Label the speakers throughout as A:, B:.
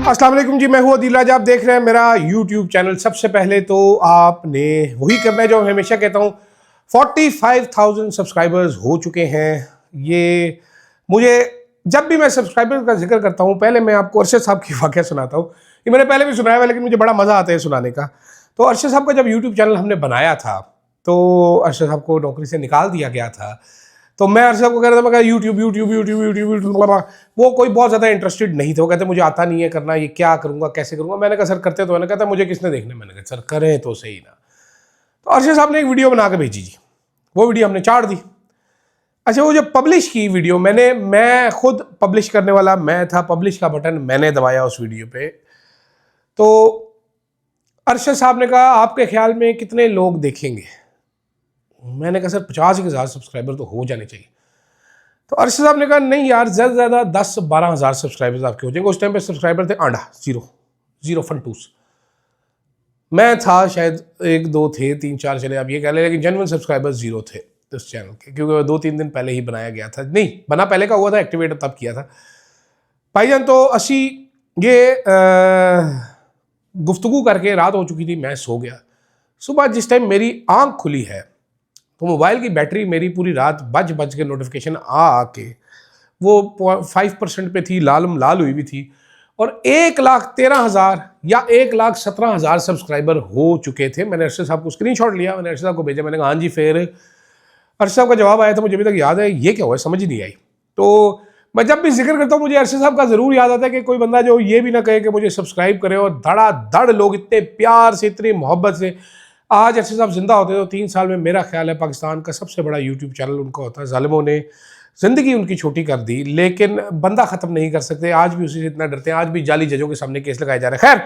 A: अस्सलाम वालेकुम जी, मैं हूँ अदील राज। आप देख रहे हैं मेरा YouTube चैनल। सबसे पहले तो आपने वही करना है जो मैं हमेशा कहता हूँ। 45,000 सब्सक्राइबर्स हो चुके हैं। ये मुझे जब भी मैं सब्सक्राइबर का जिक्र करता हूँ, पहले मैं आपको अरशद साहब की वाक़या सुनाता हूँ। ये मैंने पहले भी सुनाया हुआ, लेकिन मुझे बड़ा मज़ा आता है सुनाने का। तो अरशद साहब का जब YouTube चैनल हमने बनाया था, तो अरशद साहब को नौकरी से निकाल दिया गया था। तो मैं अरशद को कह रहा था, मैं कहा YouTube YouTube YouTube YouTube YouTube. वो कोई बहुत ज़्यादा इंटरेस्टेड नहीं थे। वो कहते मुझे आता नहीं है करना, ये क्या करूँगा, कैसे करूँगा। मैंने कहा सर करते तो। मैंने कहा था मुझे किसने देखना है। मैंने कहा सर करें तो सही ना। तो अरशद साहब ने एक वीडियो बना के भेजी जी। वो वीडियो हमने चाड़ दी। अच्छा, वो जब पब्लिश की वीडियो, मैं खुद पब्लिश करने वाला मैं था। पब्लिश का बटन मैंने दबाया उस वीडियो पे। तो अरशद साहब ने कहा आपके ख्याल में कितने लोग देखेंगे। मैंने कहा सर 50,000 सब्सक्राइबर तो हो जाने चाहिए। तो अरशद साहब ने कहा नहीं यार, ज़्यादा से ज़्यादा 10-12 हज़ार सब्सक्राइबर्स आपके हो जाएंगे। उस टाइम पे सब्सक्राइबर थे आंडा, जीरो फंटूस। मैं था, शायद 1-2 थे, 3-4 चले आप ये कह लें, लेकिन जेन्युइन सब्सक्राइबर्स जीरो थे इस चैनल के, क्योंकि 2-3 दिन पहले ही बनाया गया था। नहीं बना पहले का हुआ था, एक्टिवेट तब किया था भाईजान। तो असी ये गुफ्तगू करके रात हो चुकी थी, मैं सो गया। सुबह जिस टाइम मेरी आंख खुली है, तो मोबाइल की बैटरी मेरी पूरी रात बज के नोटिफिकेशन आके वो 5% पे थी, लाल हुई भी थी। और 1,13,000 या 1,17,000 सब्सक्राइबर हो चुके थे। मैंने अरशद साहब को स्क्रीनशॉट लिया, मैंने अरशद साहब को भेजा। मैंने कहा हाँ जी। फिर अरशद साहब का जवाब आया था, मुझे अभी तक याद है। ये क्या हुआ, समझ ही नहीं आई। तो मैं जब भी जिक्र करता हूँ, मुझे अरशद साहब का ज़रूर याद आता है कि कोई बंदा जो ये भी ना कहे कि मुझे सब्सक्राइब करे। और धड़ाधड़ लोग इतने प्यार से, इतनी मोहब्बत से। आज अरशद साहब जिंदा होते तो 3 साल में मेरा ख्याल है पाकिस्तान का सबसे बड़ा यूट्यूब चैनल उनका होता है। जालिमों ने ज़िंदगी उनकी छोटी कर दी, लेकिन बंदा ख़त्म नहीं कर सकते। आज भी उसी से इतना डरते हैं। आज भी जाली जजों के सामने केस लगाए जा रहे हैं। खैर,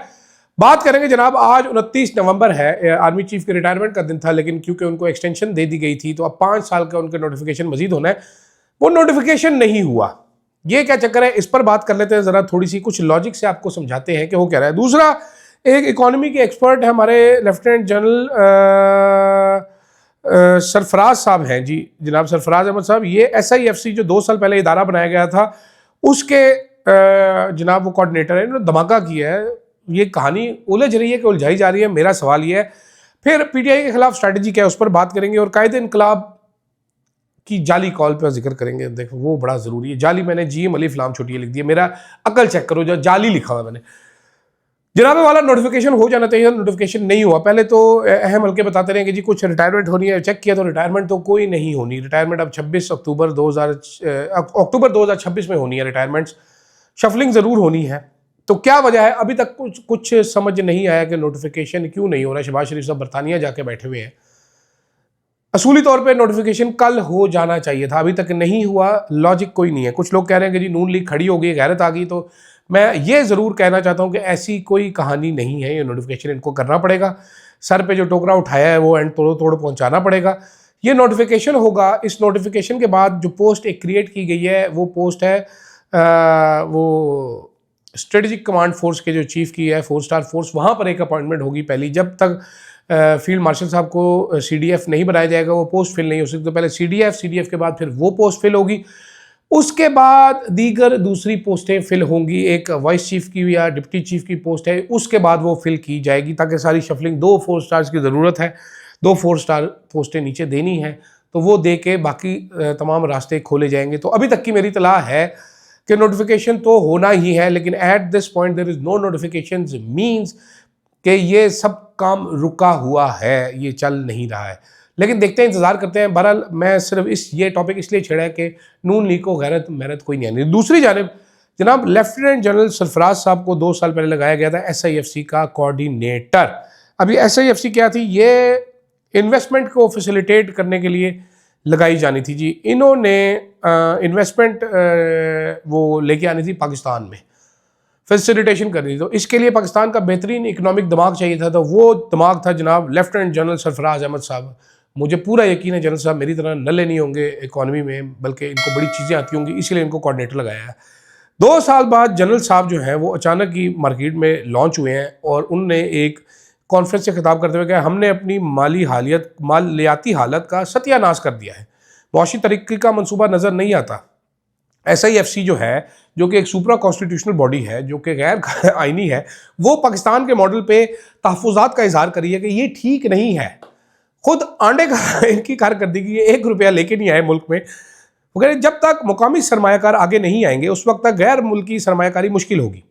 A: बात करेंगे जनाब। आज 29 नवंबर है, आर्मी चीफ के रिटायरमेंट का दिन था, लेकिन क्योंकि उनको एक्सटेंशन दे दी गई थी, तो अब 5 साल का उनका नोटिफिकेशन मजीद होना है। वो नोटिफिकेशन नहीं हुआ। ये क्या चक्कर है, इस पर बात कर लेते हैं ज़रा। थोड़ी सी कुछ लॉजिक से आपको समझाते हैं कि वो क्या रहा है। दूसरा, एक इकोनॉमी के एक्सपर्ट है हमारे लेफ्टिनेंट जनरल सरफराज साहब हैं जी, जनाब सरफराज अहमद साहब। ये SIFC जो 2 साल पहले इदारा बनाया गया था, उसके जनाब वो कोऑर्डिनेटर है। इन्होंने धमाका किया है। ये कहानी उलझ रही है कि उलझाई जा रही है। मेरा सवाल ये है, फिर PTI के खिलाफ स्ट्रैटेजी क्या है, उस पर बात करेंगे। और कायदे इनकलाब की जाली कॉल पर जिक्र करेंगे। देखो वो बड़ा ज़रूरी है। जाली मैंने GM अली फलाम छोटी लिख दिया। मेरा अकल चेक करो, जो जाली लिखा हुआ मैंने। जनाब वाला नोटिफिकेशन हो जाना चाहिए, नोटिफिकेशन नहीं हुआ। पहले तो अहम हल्के बताते रहे कि जी कुछ रिटायरमेंट होनी है। चेक किया तो रिटायरमेंट तो कोई नहीं होनी। रिटायरमेंट अब 26 अक्टूबर 2026 में होनी है। रिटायरमेंट्स शफलिंग ज़रूर होनी है। तो क्या वजह है, अभी तक कुछ समझ नहीं आया कि नोटिफिकेशन क्यों नहीं हो रहा। शहबाज शरीफ साहब बरतानिया जाके बैठे हुए हैं। असूली तौर पे नोटिफिकेशन कल हो जाना चाहिए था, अभी तक नहीं हुआ। लॉजिक कोई नहीं है। कुछ लोग कह रहे हैं कि जी नून लीग खड़ी हो गई, गैरत आ गई। तो मैं ये ज़रूर कहना चाहता हूँ कि ऐसी कोई कहानी नहीं है। ये नोटिफिकेशन इनको करना पड़ेगा। सर पे जो टोकरा उठाया है वो एंड तोड़ पहुँचाना पड़ेगा। ये नोटिफिकेशन होगा। इस नोटिफिकेशन के बाद जो पोस्ट एक क्रिएट की गई है, वो पोस्ट है वो स्ट्रेटेजिक कमांड फोर्स के जो चीफ की है, 4 स्टार फोर्स। वहाँ पर एक अपॉइंटमेंट होगी पहली। जब तक फील्ड मार्शल साहब को CDF नहीं बनाया जाएगा, वो पोस्ट फिल नहीं हो सकती। तो पहले CDF के बाद फिर वो पोस्ट फिल होगी। उसके बाद दीगर दूसरी पोस्टें फिल होंगी। एक वाइस चीफ की या डिप्टी चीफ की पोस्ट है, उसके बाद वो फिल की जाएगी, ताकि सारी शफलिंग 2 4 स्टार्स की ज़रूरत है। 2 4 स्टार पोस्टें नीचे देनी है, तो वो दे के बाकी तमाम रास्ते खोले जाएंगे। तो अभी तक की मेरी इत्तला है कि नोटिफिकेशन तो होना ही है, लेकिन at this point there is no notification means कि ये सब काम रुका हुआ है, ये चल नहीं रहा है। लेकिन देखते हैं, इंतज़ार करते हैं। बहरहाल मैं सिर्फ ये टॉपिक इसलिए छेड़ा है कि नून लीग को गैरत मेहनत कोई नहीं आनी। दूसरी जानिब जनाब लेफ्टिनेंट जनरल सरफराज साहब को 2 साल पहले लगाया गया था SIFC का कोऑर्डिनेटर। अभी SIFC क्या थी, ये इन्वेस्टमेंट को फैसिलिटेट करने के लिए लगाई जानी थी जी। इन्होंने इन्वेस्टमेंट वो लेके आनी थी पाकिस्तान में, फैसिलिटेशन करनी थी। तो इसके लिए पाकिस्तान का बेहतरीन इकोनॉमिक दिमाग चाहिए था। तो वो दिमाग था जनाब लेफ्टिनेंट जनरल सरफराज अहमद साहब। मुझे पूरा यकीन है जनरल साहब मेरी तरह नल्ले नहीं होंगे इकोनॉमी में, बल्कि इनको बड़ी चीज़ें आती होंगी, इसीलिए इनको कोऑर्डिनेटर लगाया है। 2 साल बाद जनरल साहब जो हैं वो अचानक ही मार्केट में लॉन्च हुए हैं, और उनने एक कॉन्फ्रेंस से खिताब करते हुए कहा हमने अपनी मालियाती हालत का सत्यानाश कर दिया है। मुआशी तरक्की का मंसूबा नज़र नहीं आता। SIFC जो है जो कि एक सुप्रा कॉन्स्टिट्यूशनल बॉडी है, जो कि गैर आइनी है, वो पाकिस्तान के मॉडल पे तहफ़्फ़ुज़ात का इजहार करी है कि ये ठीक नहीं है। खुद आंडे का इनकी कारकर्दगी, ये 1 रुपया लेके नहीं आए मुल्क में। वो कह रहे जब तक मुकामी सरमायाकार आगे नहीं आएंगे उस वक्त तक गैर मुल्की सरमायाकारी मुश्किल होगी।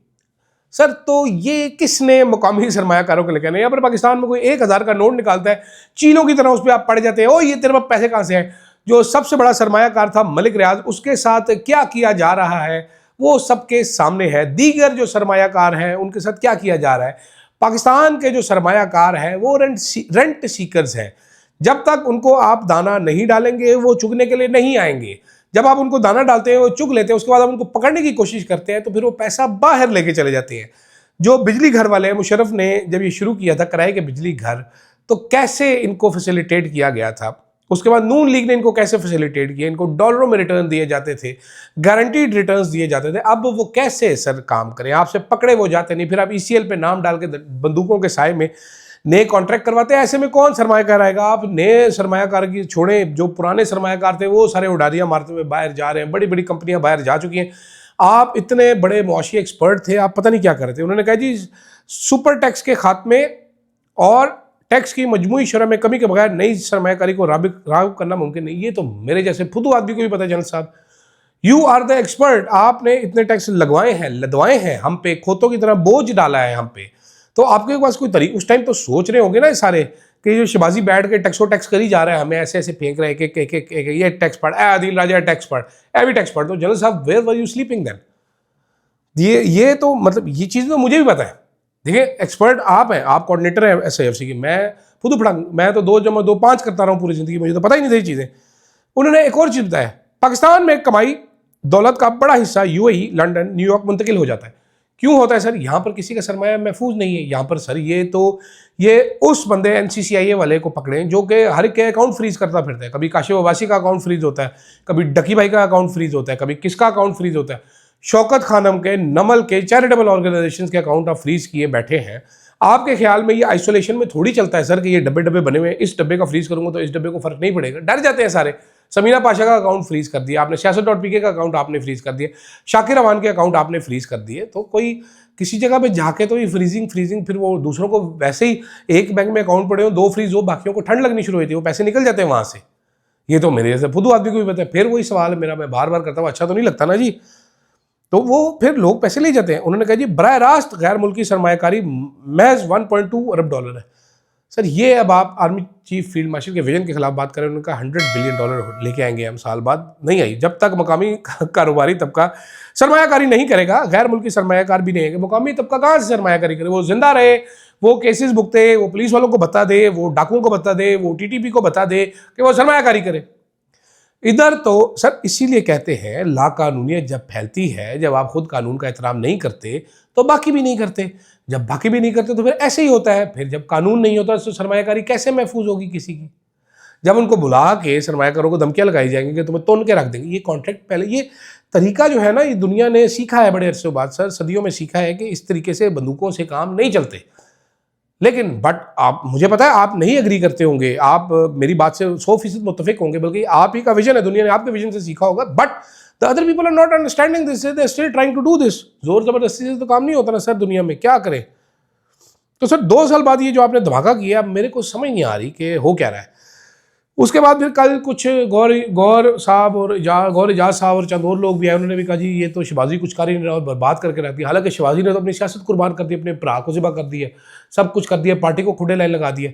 A: सर तो ये किसने मुकामी सरमायाकारों को लेकर, यहाँ पर पाकिस्तान में कोई 1000 का नोट निकालता है, चीनों की तरह उस पर आप पड़ जाते हैं, ओ ये तेरे पास पैसे कहाँ से हैं। जो सबसे बड़ा सरमायाकार था मलिक रियाज, उसके साथ क्या किया जा रहा है वो सबके सामने है। दीगर जो सरमायाकार हैं उनके साथ क्या किया जा रहा है। पाकिस्तान के जो सरमायाकार हैं वो रेंट सीकर्स हैं। जब तक उनको आप दाना नहीं डालेंगे वो चुगने के लिए नहीं आएंगे। जब आप उनको दाना डालते हैं वो चुग लेते हैं, उसके बाद आप उनको पकड़ने की कोशिश करते हैं तो फिर वो पैसा बाहर लेके चले जाते हैं। जो बिजली घर वाले हैं, मुशर्रफ ने जब ये शुरू किया था किराए के बिजली घर, तो कैसे इनको फैसिलिटेट किया गया था। उसके बाद नून लीग ने इनको कैसे फैसिलिटेट किया, इनको डॉलरों में रिटर्न दिए जाते थे, गारंटीड रिटर्न्स दिए जाते थे। अब वो कैसे सर काम करें, आपसे पकड़े वो जाते नहीं, फिर आप ECL पे नाम डाल के बंदूकों के साए में नए कॉन्ट्रैक्ट करवाते हैं। ऐसे में कौन सरमायाकार आएगा। आप नए सरमायाकार की छोड़ें, जो पुराने सरमायाकार थे वो सारे उड़ारियाँ मारते हुए बाहर जा रहे हैं, बड़ी बड़ी कंपनियां बाहर जा चुकी हैं। आप इतने बड़े मुआशी एक्सपर्ट थे, आप पता नहीं क्या कर रहे थे। उन्होंने कहा जी सुपर टैक्स के खात्मे और टैक्स की मजमूई शरह में कमी के बगैर नई सरमायाकारी को राग़िब करना मुमकिन नहीं। ये तो मेरे जैसे फुदू आदमी को भी पता है जनरल साहब, यू आर द एक्सपर्ट। आपने इतने टैक्स लगवाए हैं, लदवाए हैं हम पे, खोतों की तरह बोझ डाला है हम पे, तो आपके पास कोई तरीका, उस टाइम तो सोच रहे होंगे ना सारे कि जो शबाजी बैठ के टैक्स कर ही जा रहा है, हमें ऐसे ऐसे फेंक रहे हैं कि ये टैक्स पढ़, आदिल राजा टैक्स पढ़, भी टैक्स पढ़। तो जनरल साहब where were you sleeping then. ये तो मतलब ये चीज़ तो मुझे भी पता है। देखिए एक्सपर्ट आप हैं, आप कोऑर्डिनेटर हैं SIFC की, मैं खुद पढ़ा, मैं तो 2 + 2 5 करता रहा हूँ पूरी ज़िंदगी, मुझे तो पता ही नहीं थी चीज़ें। उन्होंने एक और चीज़ बताया, पाकिस्तान में कमाई दौलत का बड़ा हिस्सा UAE, लंदन, न्यूयॉर्क मुंतकिल हो जाता है। क्यों होता है सर? यहाँ पर किसी का सरमाया महफूज नहीं है। यहाँ पर सर ये उस बंदे NCCIA वाले को पकड़ें जो कि हर एक के अकाउंट फ्रीज करता फिरता है। कभी काशिफ अब्बासी का अकाउंट फ्रीज होता है, कभी डकी भाई का अकाउंट फ्रीज होता है, कभी किसका अकाउंट फ्रीज होता है। शौकत खानम के, नमल के, चैरिटेबल ऑर्गेनाइजेशन के अकाउंट आप फ्रीज किए बैठे हैं। आपके ख्याल में ये आइसोलेशन में थोड़ी चलता है सर कि ये डब्बे डब्बे बने हुए हैं, इस डब्बे का फ्रीज करूंगा तो इस डब्बे को फर्क नहीं पड़ेगा। डर जाते हैं सारे। समीना पाशा का अकाउंट फ्रीज कर दिया आपने, siyaset.pk का अकाउंट आपने फ्रीज कर दिया, शाकिर रवान के अकाउंट आपने फ्रीज कर दिए। तो कोई किसी जगह पे जाके तो ये फ्रीजिंग फिर वो दूसरों को वैसे ही एक बैंक में अकाउंट पड़े हो, 2 फ्रीज हो, बाकियों को ठंड लगनी शुरू हुई थी, वो पैसे निकल जाते हैं वहां से। ये तो मेरे जैसे फुदू आदमी को भी पता है। फिर वही सवाल है मेरा, मैं बार बार करता हूँ, अच्छा तो नहीं लगता ना जी। तो वो फिर लोग पैसे ले जाते हैं। उन्होंने कहा जी बराह रास्त गैर मुल्की सरमायाकारी महज $1.2 अरब है। सर ये अब आप आर्मी चीफ फील्ड मार्शल के विजन के खिलाफ बात करें, उनका $100 बिलियन लेके आएंगे हम, साल बाद नहीं आई। जब तक मकामी कारोबारी तबका सरमायाकारी नहीं करेगा, गैर मुल्की सरमायाकार भी नहीं है। मुकामी तबका कहाँ से सरमायाकारी करे? वो जिंदा रहे, वो केसेस भुगते, वो पुलिस वालों को बता दे, वो डाकुओं को बता दे, वो TTP को बता दे कि वो सरमायाकारी करे। इधर तो सर इसीलिए कहते हैं लाकानूनियत जब फैलती है, जब आप खुद कानून का एहतराम नहीं करते तो बाकी भी नहीं करते, जब बाकी भी नहीं करते तो फिर ऐसे ही होता है। फिर जब कानून नहीं होता तो सरमायाकारी कैसे महफूज होगी किसी की? जब उनको बुला के सरमायाकारों को धमकियां लगाई जाएंगी कि तुम्हें तोड़ के रख देंगे, ये कॉन्ट्रैक्ट पहले, ये तरीका जो है ना, ये दुनिया ने सीखा है बड़े अरसे बाद सर, सदियों में सीखा है कि इस तरीके से बंदूकों से काम नहीं चलते। लेकिन बट आप, मुझे पता है आप नहीं एग्री करते होंगे, आप मेरी बात से 100% मुत्तफिक होंगे, बल्कि आप ही का विजन है, दुनिया ने आपके विजन से सीखा होगा। But the other people are not understanding this, they are still trying to do this. जोर जबरदस्ती से तो काम नहीं होता ना सर दुनिया में, क्या करें। तो सर 2 साल बाद ये जो आपने धमाका किया, मेरे को समझ नहीं आ रही कि हो क्या रहा है। उसके बाद फिर कल कुछ गौर साहब और गौर एजाज साहब और चंद और लोग भी आए, उन्होंने भी कहा जी ये तो शबाजी कुछ कर ही नहीं रहा और बर्बाद करके रख दिया। हालांकि शबाजी ने तो अपनी सियासत कुर्बान कर दी, अपने भरा को ज़िबा कर दिया, सब कुछ कर दिया, पार्टी को खुडे लाइन लगा दिया।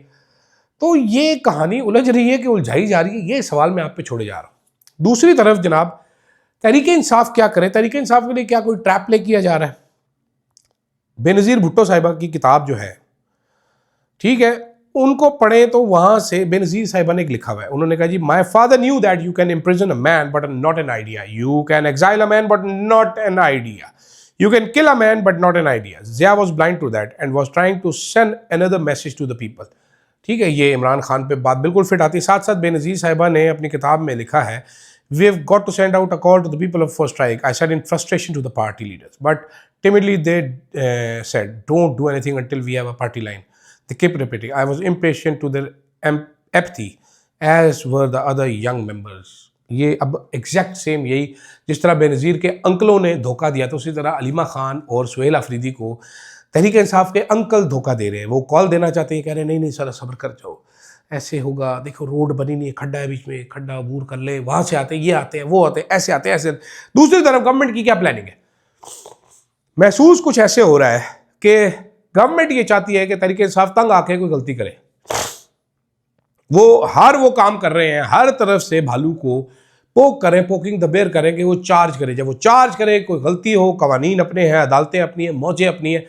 A: तो ये कहानी उलझ रही है कि उलझाई जा रही है, ये सवाल मैं आप पे छोड़े जा रहा हूँ। दूसरी तरफ जनाब तहरीक इंसाफ क्या करे? तहरीक इंसाफ के लिए क्या कोई ट्रैप प्ले किया जा रहा है? बेनज़ीर भुट्टो साहिबा की किताब जो है, ठीक है, उनको पढ़े तो वहां से बेनज़ीर साहिबा ने एक लिखा हुआ है, उन्होंने कहा जी my father knew that you can imprison a man but not an idea, you can exile a man but not an idea, you can kill a man but not an idea, Zia was blind to that and was trying to send another message to the people. ठीक है, ये इमरान खान पे बात बिल्कुल fit आती है। साथ साथ बेनज़ीर साहिबा ने अपनी किताब में लिखा है, we have got to send out a call to the people of for strike, I said in frustration to the party leaders but timidly they said don't do anything until we have a party line. They kept repeating. I was impatient to their apathy, as were the other young members. ये अब exact same यही, जिस तरह बेनज़ीर के अंकलों ने धोखा दिया था, उसी तरह अलीमा खान और सुहेल अफरीदी को तहरीक इंसाफ के अंकल धोखा दे रहे हैं। वो कॉल देना चाहते हैं, कह रहे हैं नहीं नहीं सर सब्र कर जाओ, ऐसे होगा, देखो रोड बनी नहीं है, खड्डा है बीच में, खड्डा अबूर कर ले, वहाँ से आते हैं, ये आते हैं, वो आते हैं, ऐसे आते हैं, ऐसे। दूसरी तरफ गवर्नमेंट की क्या प्लानिंग है? महसूस कुछ ऐसे हो रहा है कि गवर्नमेंट ये चाहती है कि तहरीक इंसाफ तंग आके कोई गलती करे। वो काम कर रहे हैं, हर तरफ से भालू को पोक करें, पोकिंग द बेयर करें कि वो चार्ज करे। जब वो चार्ज करे, कोई गलती हो, कवानीन अपने हैं, अदालतें अपनी हैं, मौजें अपनी हैं,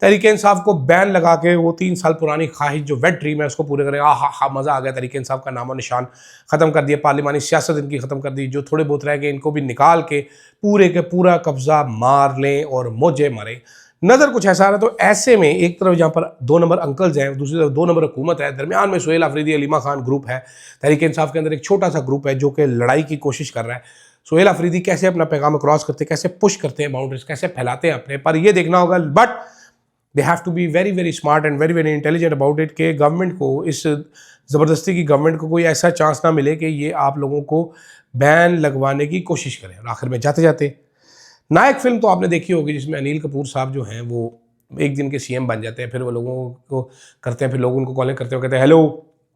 A: तहरीक इंसाफ को बैन लगा के वो 3 साल पुरानी ख्वाहिश जो वेट ड्रीम है उसको पूरे करें। हा मज़ा आ गया, तहरीक इंसाफ का नामो निशान ख़त्म कर दिया, पार्लिमानी सियासत इनकी ख़त्म कर दी, जो थोड़े बहुत रह गए इनको भी निकाल के पूरे के पूरा कब्जा मार लें और मौजे मारें। नज़र कुछ ऐसा आ रहा है। तो ऐसे में एक तरफ जहाँ पर 2 नंबर अंकल्स हैं, दूसरी तरफ 2 नंबर हुकूमत है, दरमियान में सुहेल अफरीदी अलीमा खान ग्रुप है, तहरीक इंसाफ के अंदर एक छोटा सा ग्रुप है जो कि लड़ाई की कोशिश कर रहा है। सुहेल अफरीदी कैसे अपना पैगाम क्रॉस करते हैं, कैसे पुश करते हैं बाउंड्रीज, कैसे फैलाते हैं अपने पर, ये देखना होगा। But they have to be very very smart and very very intelligent about it कि गवर्नमेंट को, इस ज़बरदस्ती की गवर्नमेंट को कोई ऐसा चांस ना मिले कि ये आप लोगों को बैन लगवाने की कोशिश करें। और आखिर में जाते जाते नायक फिल्म तो आपने देखी होगी, जिसमें अनिल कपूर साहब जो हैं वो एक दिन के सीएम बन जाते हैं, फिर वो लोगों को करते हैं, फिर लोग उनको कॉलिंग करते हो, कहते हैं हेलो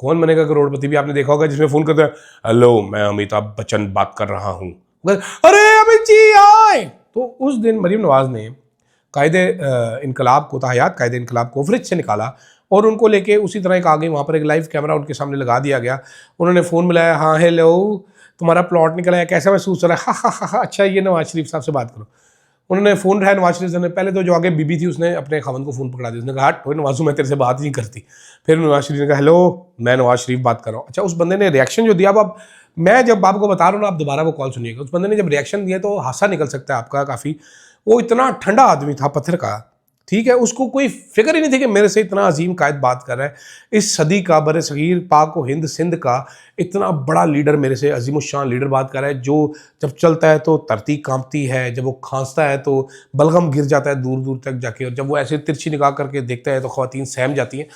A: कौन बनेगा करोड़पति, भी आपने देखा होगा, जिसमें फ़ोन करते हैं हेलो मैं अमिताभ बच्चन बात कर रहा हूँ, अरे अमित जी आए। तो उस दिन मरीम नवाज ने कायदे इनकलाब को, ताहयात कायदे इनकलाब को फ्रिज से निकाला और उनको लेके उसी तरह एक आ गई, वहाँ पर एक लाइव कैमरा उनके सामने लगा दिया गया। उन्होंने फ़ोन मिलाया, हाँ हेलो तुम्हारा प्लॉट निकला है, कैसा महसूस हो रहा है, हा अच्छा ये नवाज शरीफ साहब से बात करो। उन्होंने फ़ोन उठाया, नवाज शरीफ साहब ने, पहले तो जो आगे बीबी थी उसने अपने खावंद को फ़ोन पकड़ा दिया, उसने कहा हट नवाजू मैं तेरे से बात ही नहीं करती। फिर नवाज शरीफ ने कहा हेलो मैं नवाज शरीफ बात कर रहा हूँ। अच्छा उस बंदे ने रिएक्शन जो दिया, अब मैं जब आपको बता रहा हूँ ना, आप दोबारा वो कॉल सुनिएगा, उस बंदे ने जब रिएक्शन दिया तो हादसा निकल सकता है आपका काफ़ी। वो इतना ठंडा आदमी था, पत्थर का, ठीक है, उसको कोई फिक्र ही नहीं थी कि मेरे से इतना अजीम कायद बात कर रहा है, इस सदी का, बर सगीर पाक व हिंद सिंध का इतना बड़ा लीडर मेरे से अजीमुशान लीडर बात कर रहा है, जो जब चलता है तो धरती कांपती है, जब वो खांसता है तो बलगम गिर जाता है दूर दूर तक जाके, और जब वो ऐसे तिरछी निगाह करके देखता है तो ख्वातीन सहम जाती हैं।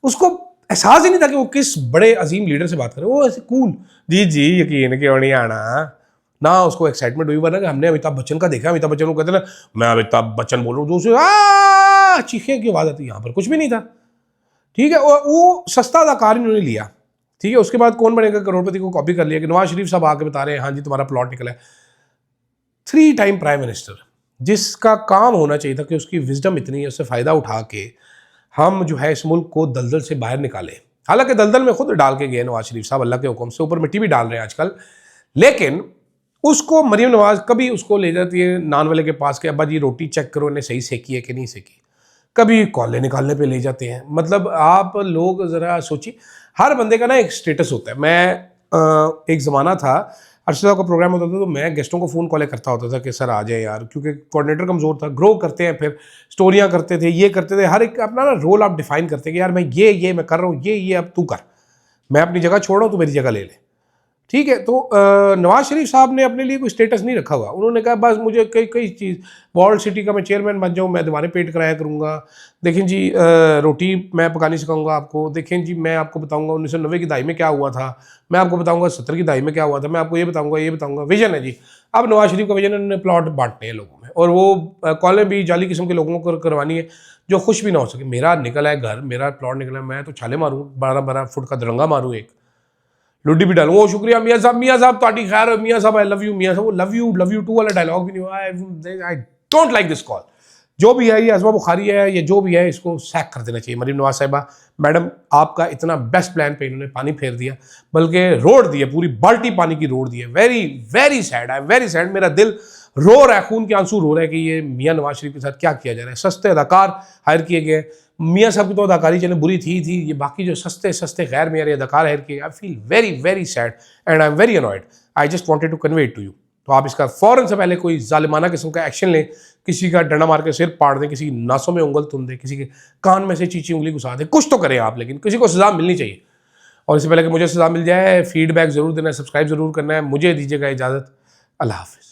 A: उसको एहसास ही नहीं था कि वो किस बड़े अजीम लीडर से बात कर रहे हैं। वो ऐसे कूल, जी जी यकीन क्यों नहीं आना ना, उसको एक्साइटमेंट हुई, वरना कि हमने अमिताभ बच्चन का देखा, अमिताभ बच्चन को कहते ना मैं अमिताभ बच्चन बोल रहा हूँ, दूसरे चीखे की आवाज़ आती, यहाँ पर कुछ भी नहीं था, ठीक है। और वो सस्ता अदाकार इन्होंने लिया, ठीक है। उसके बाद कौन बनेगा करोड़पति को कॉपी कर लिया कि नवाज शरीफ साहब आके बता रहे हैं हाँ जी तुम्हारा प्लॉट निकला है। 3 टाइम प्राइम मिनिस्टर, जिसका काम होना चाहिए था कि उसकी विजडम इतनी है, उससे फ़ायदा उठा के हम जो है इस मुल्क को दलदल से बाहर निकाले। हालांकि दलदल में खुद डाल के गए नवाज शरीफ साहब, अल्लाह के हुक्म से, ऊपर मिट्टी भी डाल रहे हैं आजकल, लेकिन उसको मरीम नवाज कभी उसको ले जाती है नान वाले के पास के, अब्बा जी रोटी चेक करो इन्हें सही सेकी है कि नहीं सेकी, कभी कॉले निकालने पे ले जाते हैं। मतलब आप लोग ज़रा सोचिए, हर बंदे का ना एक स्टेटस होता है। मैं एक ज़माना था, अरशद का प्रोग्राम होता था तो मैं गेस्टों को फ़ोन कॉलें करता होता था कि सर आ जाए यार, क्योंकि कोऑर्डिनेटर कमज़ोर था। ग्रो करते हैं, फिर स्टोरियाँ करते थे, ये करते थे, हर एक अपना ना रोल आप डिफ़ाइन करते हैं कि यार मैं ये मैं कर रहा हूँ, ये अब तू कर, मैं अपनी जगह छोड़ रहा हूँ, तू मेरी जगह ले ले, ठीक है। तो नवाज शरीफ साहब ने अपने लिए कोई स्टेटस नहीं रखा हुआ। उन्होंने कहा बस मुझे कई चीज़, वर्ल्ड सिटी का मैं चेयरमैन बन जाऊँ, मैं दीवारें पेंट कराया करूँगा, देखें जी रोटी मैं पकानी सिखाऊंगा आपको, देखें जी मैं आपको बताऊंगा 1990 की दहाई में क्या हुआ था, मैं आपको बताऊंगा 70 की दहाई में क्या हुआ था, मैं आपको ये बताऊंगा। विजन है जी। अब नवाज शरीफ का विजन, उन्होंने प्लॉट बांटने हैं लोगों में, और वो कॉलें भी जाली किस्म के लोगों को करवानी है जो खुश भी ना हो सके। मेरा निकला है घर, मेरा प्लॉट निकला है, मैं तो छाले मारूँ, 12-12 फुट का दरंगा मारूँ, एक लुड्डी भी डालूँ। वो शुक्रिया मियाँ साहब ताड़ी खैर हो, मियाँ साहब आई लव यू, मियाँ साहब वो लव यू टू वाला डायलॉग भी नहीं हुआ। I don't like this call. जो भी है ये अज़मा बुखारी है, ये जो भी है इसको सैक कर देना चाहिए। मरीम नवाज साहिबा मैडम, आपका इतना बेस्ट प्लान पे इन्होंने पानी फेर दिया, बल्कि रोड दिया, पूरी बाल्टी पानी की रोड दी है। Very very sad, I am very sad. मेरा दिल रो रहा है, खून के आंसू रो रहा है कि ये मियाँ नवाज शरीफ के साथ क्या किया जा रहा है। सस्ते अदाकार हायर किए गए, मियाँ साहब की तो अदाकारी चले बुरी थी, ये बाकी जो सस्ते गैर मेरे अदाकार हायर किए। I feel very very sad and I am very annoyed. I just wanted to convey it to you. तो आप इसका फ़ौरन से पहले कोई जालिमाना किस्म का एक्शन लें, किसी का डंडा मार के सिर पाड़ दें, किसी की नासों में उंगल तुम दें, किसी के कान में से चीची उंगली घुसा दें, कुछ तो करें आप, लेकिन किसी को सज़ा मिलनी चाहिए। और इससे पहले कि मुझे सज़ा मिल जाए, फीडबैक ज़रूर देना है, सब्सक्राइब ज़रूर करना है। मुझे दीजिएगा इजाज़त, अल्लाह हाफ़िज़।